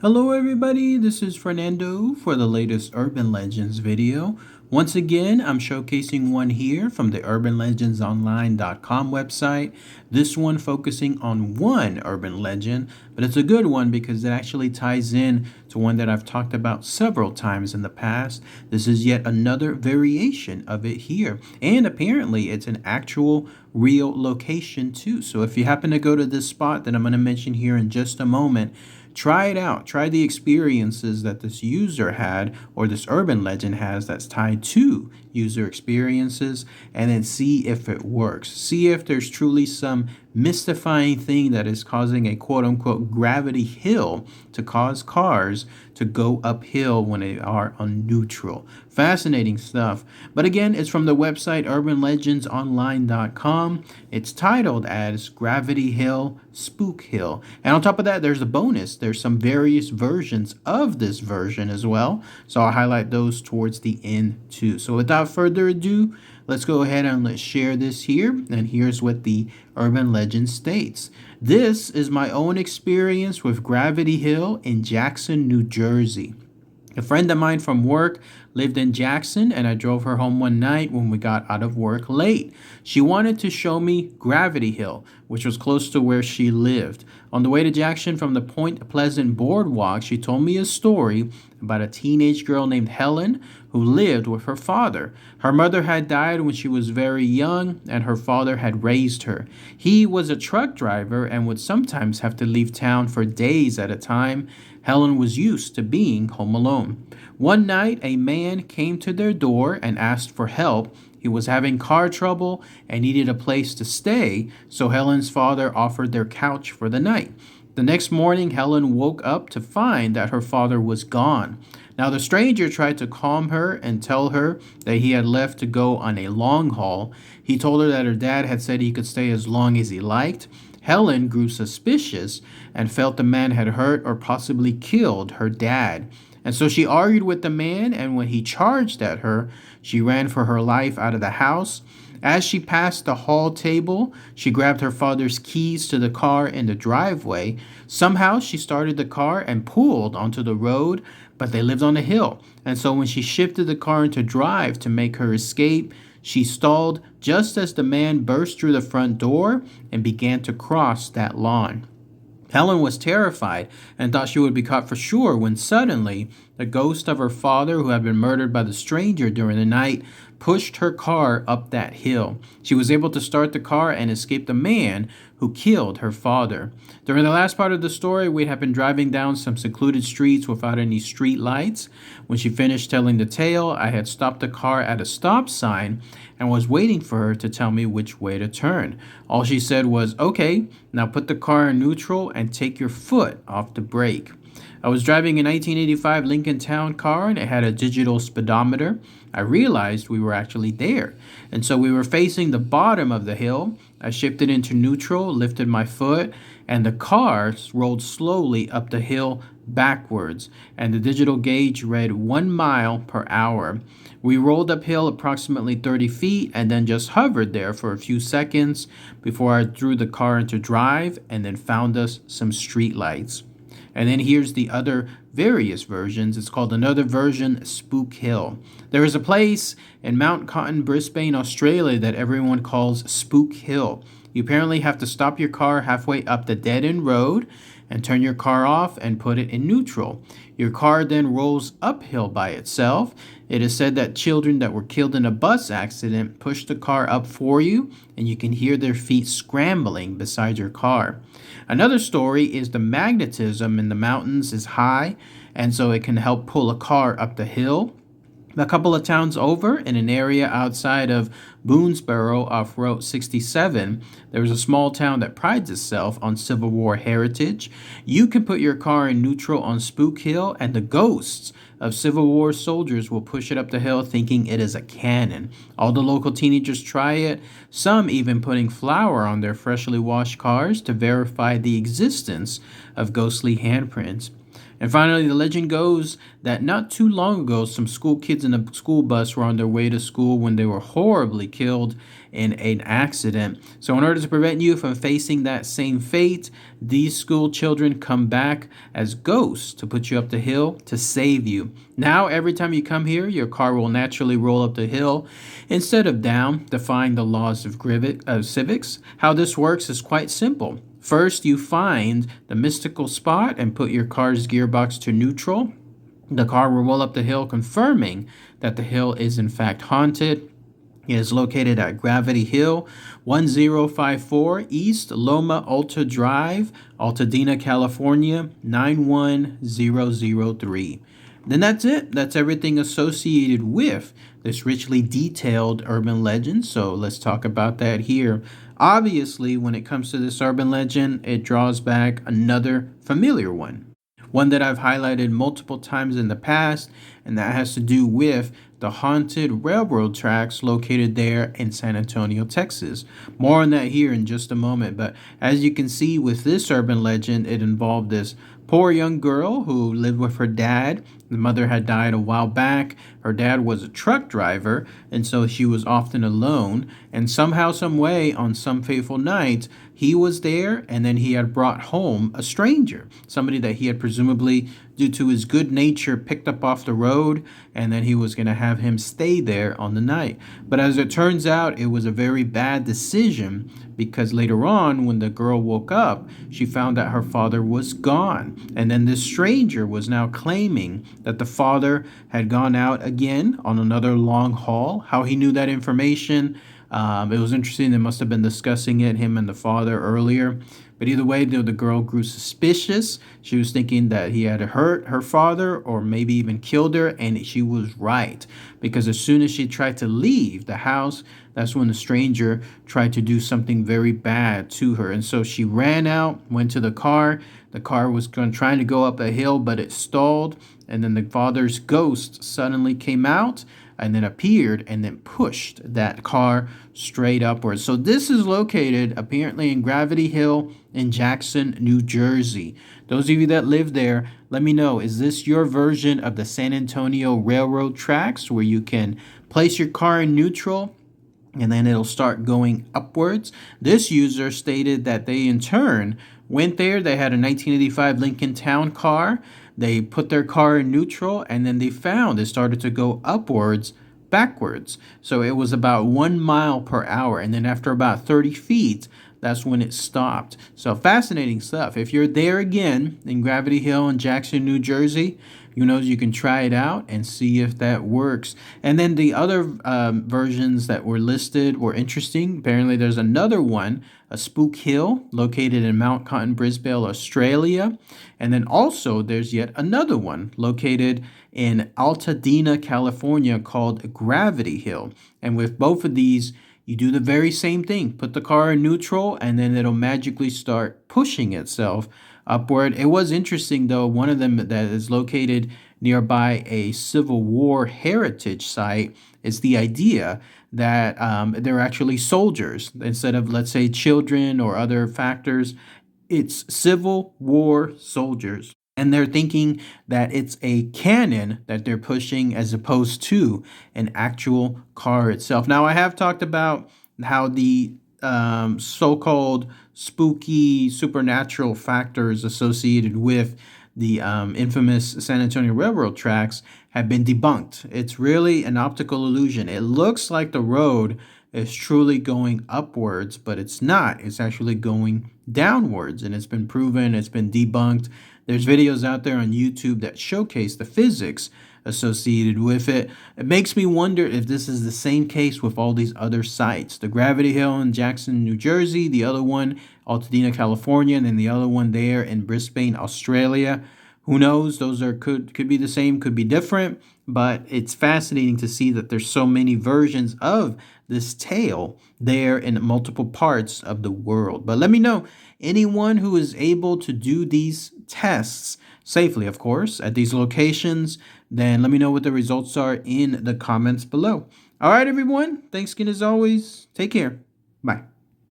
Hello everybody, this is Fernando for the latest Urban Legends video. Once again, I'm showcasing one here from the urbanlegendsonline.com website. This one focusing on one urban legend, but it's a good one because it actually ties in to one that I've talked about several times in the past. This is yet another variation of it here, and apparently it's an actual real location too. So if you happen to go to this spot that I'm going to mention here in just a moment, try it out. Try the experiences that this user had or this urban legend has that's tied to user experiences, and then see if it works. See if there's truly some mystifying thing that is causing a quote-unquote gravity hill to cause cars to go uphill when they are on neutral. Fascinating stuff. But again, it's from the website urbanlegendsonline.com. It's titled as Gravity Hill, Spook Hill. And on top of that, there's a bonus. There's some various versions of this version as well. So I'll highlight those towards the end too. So without further ado, let's go ahead and let's share this here. And here's what the urban legend states. This is my own experience with Gravity Hill in Jackson, New Jersey. A friend of mine from work lived in Jackson, and I drove her home one night when we got out of work late. She wanted to show me Gravity Hill, which was close to where she lived. On the way to Jackson from the Point Pleasant boardwalk, she told me a story about a teenage girl named Helen who lived with her father. Her mother had died when she was very young, and her father had raised her. He was a truck driver and would sometimes have to leave town for days at a time. Helen was used to being home alone. One night, a man came to their door and asked for help. He was having car trouble and needed a place to stay, so Helen's father offered their couch for the night. The next morning, Helen woke up to find that her father was gone. Now, the stranger tried to calm her and tell her that he had left to go on a long haul. He told her that her dad had said he could stay as long as he liked. Helen grew suspicious and felt the man had hurt or possibly killed her dad. And so she argued with the man, and when he charged at her, she ran for her life out of the house. As she passed the hall table, she grabbed her father's keys to the car in the driveway. Somehow she started the car and pulled onto the road, but they lived on a hill. And so when she shifted the car into drive to make her escape, she stalled just as the man burst through the front door and began to cross that lawn. Helen was terrified and thought she would be caught for sure when suddenly the ghost of her father, who had been murdered by the stranger during the night, pushed her car up that hill. She was able to start the car and escape the man who killed her father. During the last part of the story, we had been driving down some secluded streets without any street lights. When she finished telling the tale, I had stopped the car at a stop sign and was waiting for her to tell me which way to turn. All she said was, "Okay, now put the car in neutral and take your foot off the brake." I was driving a 1985 Lincoln Town car, and it had a digital speedometer. I realized we were actually there, and so we were facing the bottom of the hill. I shifted into neutral, lifted my foot, and the car rolled slowly up the hill backwards, and the digital gauge read 1 mile per hour. We rolled uphill approximately 30 feet and then just hovered there for a few seconds before I threw the car into drive and then found us some street lights. And then here's the other various versions. It's called another version, Spook Hill. There is a place in Mount Cotton, Brisbane, Australia that everyone calls Spook Hill. You apparently have to stop your car halfway up the dead-end road and turn your car off and put it in neutral. Your car then rolls uphill by itself. It is said that children that were killed in a bus accident push the car up for you, and you can hear their feet scrambling beside your car. Another story is the magnetism in the mountains is high, and so it can help pull a car up the hill. A couple of towns over, in an area outside of Boonesboro off Route 67, there's a small town that prides itself on Civil War heritage. You can put your car in neutral on Spook Hill, and the ghosts of Civil War soldiers will push it up the hill thinking it is a cannon. All the local teenagers try it, some even putting flour on their freshly washed cars to verify the existence of ghostly handprints. And finally, the legend goes that not too long ago, some school kids in a school bus were on their way to school when they were horribly killed in an accident. So in order to prevent you from facing that same fate, these school children come back as ghosts to put you up the hill to save you. Now, every time you come here, your car will naturally roll up the hill instead of down, defying the laws of civics. How this works is quite simple. First, you find the mystical spot and put your car's gearbox to neutral. The car will roll up the hill, confirming that the hill is in fact haunted. It is located at Gravity Hill, 1054 East Loma Alta Drive, Altadena, California, 91003. Then that's it. That's everything associated with this richly detailed urban legend. So let's talk about that here. Obviously, when it comes to this urban legend, it draws back another familiar one that I've highlighted multiple times in the past, and that has to do with the haunted railroad tracks located there in San Antonio, Texas. More on that here in just a moment, but as you can see with this urban legend, it involved this poor young girl who lived with her dad. The mother had died a while back. Her dad was a truck driver, and so she was often alone. And somehow, some way, on some fateful night, he was there, and then he had brought home a stranger, somebody that he had presumably, due to his good nature, picked up off the road, and then he was going to have him stay there on the night. But as it turns out, it was a very bad decision, because later on, when the girl woke up, she found that her father was gone. And then this stranger was now claiming that the father had gone out again on another long haul. How he knew that information, it was interesting. They must have been discussing it, him and the father, earlier. But either way, the girl grew suspicious. She was thinking that he had hurt her father or maybe even killed her, and she was right. Because as soon as she tried to leave the house, that's when the stranger tried to do something very bad to her. And so she ran out, went to the car. The car was trying to go up a hill, but it stalled. And then the father's ghost suddenly came out and then appeared and then pushed that car straight upwards. So this is located apparently in Gravity Hill in Jackson, New Jersey. Those of you that live there, let me know, is this your version of the San Antonio railroad tracks where you can place your car in neutral and then it'll start going upwards? This user stated that they in turn went there. They had a 1985 Lincoln Town car. They put their car in neutral, and then they found it started to go upwards, backwards. So it was about 1 mile per hour. And then after about 30 feet, that's when it stopped. So fascinating stuff. If you're there again in Gravity Hill in Jackson, New Jersey, you can try it out and see if that works. And then the other versions that were listed were interesting. Apparently there's another one, a Spook Hill, located in Mount Cotton, Brisbane, Australia. And then also there's yet another one located in Altadena, California, called Gravity Hill. And with both of these, you do the very same thing. Put the car in neutral, and then it'll magically start pushing itself upward. It was interesting, though, one of them that is located nearby a Civil War heritage site is the idea that they're actually soldiers instead of, let's say, children or other factors. It's Civil War soldiers. And they're thinking that it's a cannon that they're pushing as opposed to an actual car itself. Now, I have talked about how the so-called spooky supernatural factors associated with the infamous San Antonio Railroad tracks have been debunked. It's really an optical illusion. It looks like the road is truly going upwards, but it's not. It's actually going downwards, and it's been proven, it's been debunked. There's videos out there on YouTube that showcase the physics associated with it. It makes me wonder if this is the same case with all these other sites. The Gravity Hill in Jackson, New Jersey, the other one, Altadena, California, and then the other one there in Brisbane, Australia. Who knows? Those are could be the same, could be different, but it's fascinating to see that there's so many versions of this tale there in multiple parts of the world. But let me know, anyone who is able to do these tests safely, of course, at these locations, then let me know what the results are in the comments below. All right, everyone. Thanks again as always. Take care. Bye.